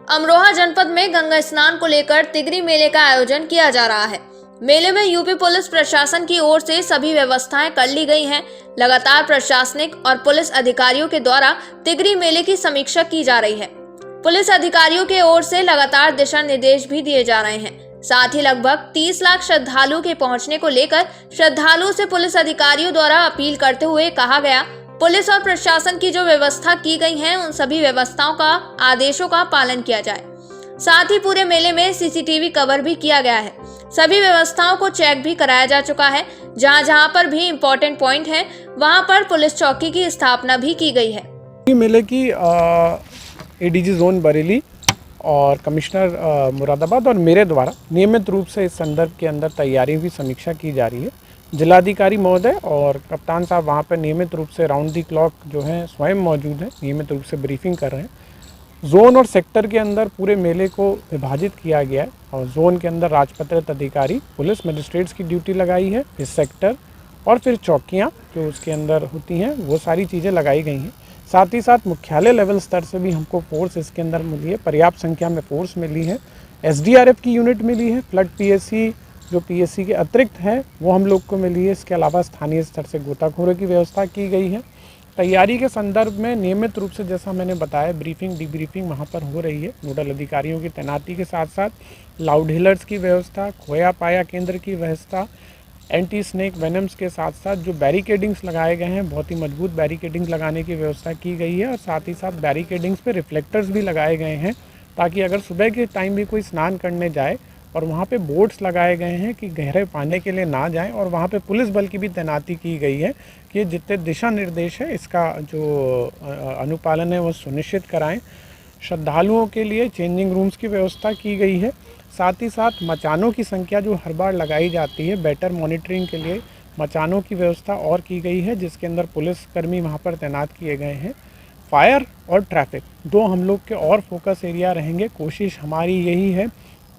अमरोहा जनपद में गंगा स्नान को लेकर तिगरी मेले का आयोजन किया जा रहा है। मेले में यूपी पुलिस प्रशासन की ओर से सभी व्यवस्थाएं कर ली गई हैं। लगातार प्रशासनिक और पुलिस अधिकारियों के द्वारा तिगरी मेले की समीक्षा की जा रही है। पुलिस अधिकारियों के ओर से लगातार दिशा निर्देश भी दिए जा रहे हैं। साथ ही लगभग 30 लाख श्रद्धालुओं के पहुंचने को लेकर श्रद्धालुओं से पुलिस अधिकारियों द्वारा अपील करते हुए कहा गया, पुलिस और प्रशासन की जो व्यवस्था की गई है उन सभी व्यवस्थाओं का आदेशों का पालन किया जाए। साथ ही पूरे मेले में सीसीटीवी कवर भी किया गया है। सभी व्यवस्थाओं को चेक भी कराया जा चुका है। जहां पर भी इम्पोर्टेंट पॉइंट है वहां पर पुलिस चौकी की स्थापना भी की गई है। मेले की एडीजी जोन बरेली और कमिश्नर मुरादाबाद और मेरे द्वारा नियमित रूप से इस संदर्भ के अंदर तैयारी की समीक्षा की जा रही है। जिलाधिकारी महोदय और कप्तान साहब वहाँ पर नियमित रूप से राउंड दी क्लॉक जो है स्वयं मौजूद है, नियमित रूप से ब्रीफिंग कर रहे हैं। जोन और सेक्टर के अंदर पूरे मेले को विभाजित किया गया है और जोन के अंदर राजपत्रित अधिकारी पुलिस मजिस्ट्रेट्स की ड्यूटी लगाई है, इस सेक्टर और फिर चौकियाँ जो उसके अंदर होती हैं वो सारी चीज़ें लगाई गई हैं। साथ ही साथ मुख्यालय लेवल स्तर से भी हमको फोर्स इसके अंदर मिली है, पर्याप्त संख्या में फोर्स मिली है। एसडीआरएफ की यूनिट मिली है, फ्लड पीएससी जो पीएससी के अतिरिक्त है वो हम लोग को मिली है। इसके अलावा स्थानीय स्तर से गोताखोरों की व्यवस्था की गई है। तैयारी के संदर्भ में नियमित रूप से जैसा मैंने बताया ब्रीफिंग डीब्रीफिंग वहाँ पर हो रही है। नोडल अधिकारियों की तैनाती के साथ साथ लाउड हिलर्स की व्यवस्था, खोया पाया केंद्र की व्यवस्था, एंटी स्नेक वेनम्स के साथ साथ जो बैरिकेडिंग्स लगाए गए हैं, बहुत ही मजबूत बैरिकेडिंग्स लगाने की व्यवस्था की गई है और साथ ही साथ बैरिकेडिंग्स पे रिफ्लेक्टर्स भी लगाए गए हैं ताकि अगर सुबह के टाइम भी कोई स्नान करने जाए और वहाँ पे बोर्ड्स लगाए गए हैं कि गहरे पानी के लिए ना जाएं और वहाँ पे पुलिस बल की भी तैनाती की गई है कि जितने दिशा निर्देश है इसका जो अनुपालन है वो सुनिश्चित कराएं। श्रद्धालुओं के लिए चेंजिंग रूम्स की व्यवस्था की गई है। साथ ही साथ मचानों की संख्या जो हर बार लगाई जाती है बेटर मॉनिटरिंग के लिए मचानों की व्यवस्था और की गई है, जिसके अंदर पुलिसकर्मी वहाँ पर तैनात किए गए हैं। फायर और ट्रैफिक दो हम लोग के और फोकस एरिया रहेंगे। कोशिश हमारी यही है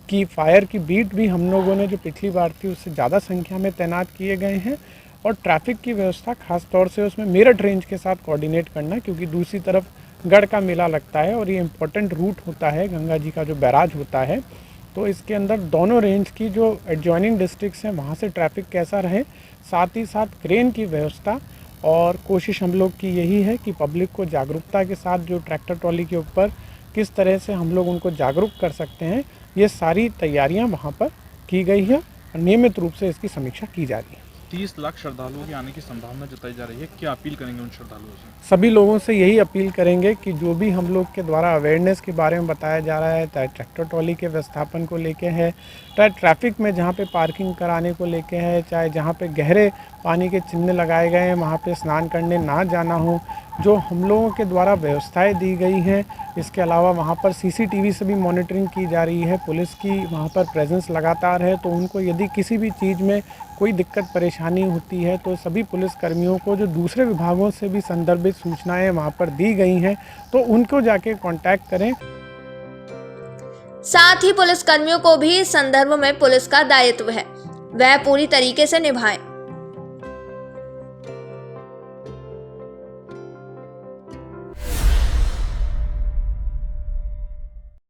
कि फायर की बीट भी हम लोगों ने जो पिछली बार थी उससे ज़्यादा संख्या में तैनात किए गए हैं और ट्रैफिक की व्यवस्था खास तौर से उसमें मेरठ रेंज के साथ कोऑर्डिनेट करना, क्योंकि दूसरी तरफ गढ़ का मेला लगता है और ये इम्पोर्टेंट रूट होता है, गंगा जी का जो बैराज होता है। तो इसके अंदर दोनों रेंज की जो एडजॉइनिंग डिस्ट्रिक्ट्स हैं वहाँ से ट्रैफिक कैसा रहे, साथ ही साथ क्रेन की व्यवस्था। और कोशिश हम लोग की यही है कि पब्लिक को जागरूकता के साथ जो ट्रैक्टर ट्रॉली के ऊपर किस तरह से हम लोग उनको जागरूक कर सकते हैं, ये सारी तैयारियां वहाँ पर की गई है और नियमित रूप से इसकी समीक्षा की जा रही है। 30 लाख श्रद्धालुओं के आने की संभावना जताई जा रही है, क्या अपील करेंगे उन श्रद्धालुओं से? सभी लोगों से यही अपील करेंगे कि जो भी हम लोग के द्वारा अवेयरनेस के बारे में बताया जा रहा है, चाहे ट्रैक्टर ट्रॉली के व्यवस्थापन को लेके है, चाहे ट्रैफिक में जहाँ पे पार्किंग कराने को लेके है, चाहे जहाँ पे गहरे पानी के चिन्ह लगाए गए हैं वहाँ पे स्नान करने ना जाना हो, जो हम लोगों के द्वारा व्यवस्थाएं दी गई हैं। इसके अलावा वहाँ पर सीसीटीवी से भी मॉनिटरिंग की जा रही है, पुलिस की वहाँ पर प्रेजेंस लगातार है। तो उनको यदि किसी भी चीज़ में कोई दिक्कत परेशानी होती है तो सभी पुलिसकर्मियों को जो दूसरे विभागों से भी संदर्भित सूचनाएं वहाँ पर दी गई हैं तो उनको जाके कांटेक्ट करें। साथ ही पुलिसकर्मियों को भी इस संदर्भ में पुलिस का दायित्व है, वह पूरी तरीके से निभाएं।